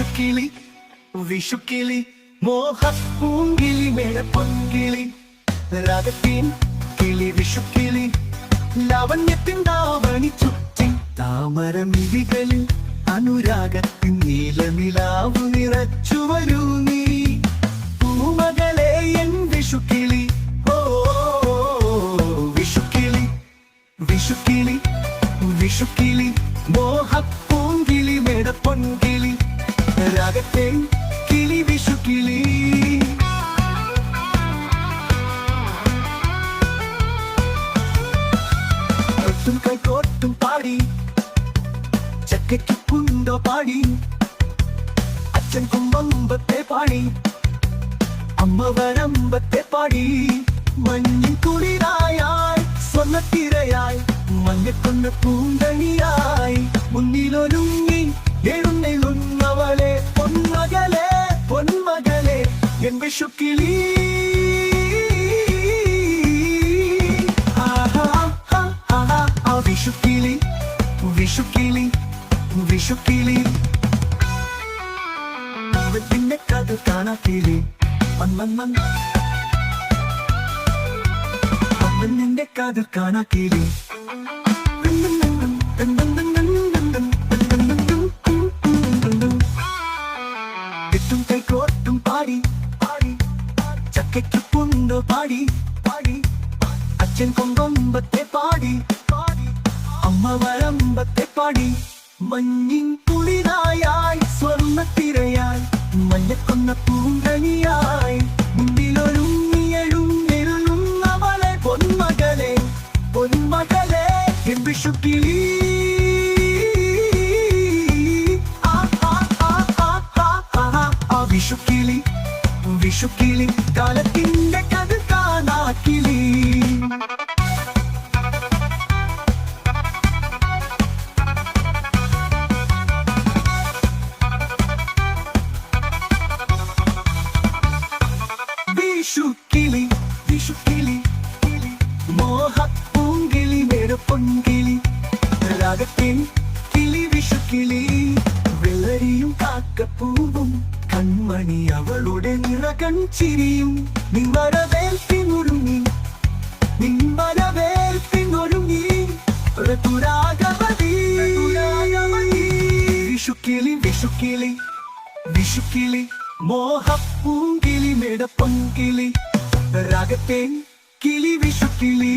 വിഷുക്കിളി വിഷുക്കിളി മോഹപ്പൂങ്കിളി മേടപ്പൊൻകിളി രാഗത്തിൻ കിളി വിഷുക്കിളി ലാവണ്യത്തിൻ ദാവണി ചുറ്റി താമരമിഴികളിൽ അനുരാഗത്തിൻ നീലനിലാവു നിറച്ചു വരൂ നീ പൂമകളെ എൻ വിഷുക്കിളി ഓ വിഷുക്കിളി വിഷുക്കിളി വിഷുക്കിളി മോഹപ്പൂങ്കിളി മേടപ്പൊൻകിളി രാഗത്തെ കിളി വിഷുക്കിളി കൊട്ടും കൈക്കോട്ടും പാടി ചക്കയ്ക്ക് കുണ്ടോ പാടി അച്ഛൻ കുമ്പമ്പത്തെ പാടി അമ്മ വരമ്പത്തെ പാടി മഞ്ഞിൻ കുളിരായായി സ്വർണ്ണത്തിരയായി മഞ്ഞക്കൊന്ന പൂന്തണിയായി മുന്നിലൊരുങ്ങി എഴുന്നള്ളുന്നവളെ പൊന്മകളെ പൊന്മകളെ എൻ വിഷുക്കിളി വിഷുക്കിളി വിഷുക്കിളി വിഷുക്കിളി നിന്നെ കഥ കാണാക്കിളി നിന്റെ കഥ കാണാക്കിളി എട്ടും കൈക്കോട്ടും പാടി പാടി ചക്കയ്ക്ക് പുണ്ടോ പാടി പാടി അച്ഛൻ കൊമ്പത്തെ പാടി പാടി അമ്മ വരമ്പത്തെ പാടി മഞ്ഞിൻ കുളിരായായി സ്വർണ്ണത്തിരയായി മഞ്ഞക്കൊന്ന പൂങ്കണിയായി മുന്നിലൊരുങ്ങിയെഴുന്നേരുന്നവളെ പൊന്മകളെ പൊന്മകളെ എൻ വിഷുക്കിളി വിഷുക്കിളി വിഷുക്കിളി കാലത്തിന്റെ കഥ കാണാക്കിളി വിഷുക്കിളി വിഷുക്കിളി മോഹപ്പൂങ്കിളി മേടപ്പൊൻകിളി രാഗത്തിൻ കിളി വിഷുക്കിളി വെള്ളരിയും കാക്കപ്പൂവും കൺമണി അവളുടെ നിറകൺ ചിരിയും നിൻവരവേൽപ്പിനൊരുങ്ങി നിൻവരവേൽപ്പിനൊരുങ്ങി ഋതുരാഗവതി വിഷുക്കിളി വിഷുക്കിളി വിഷുക്കിളി മോഹപ്പൂങ്കിളി മേടപ്പൊൻകിളി രാഗത്തേൻ കിളി വിഷുക്കിളി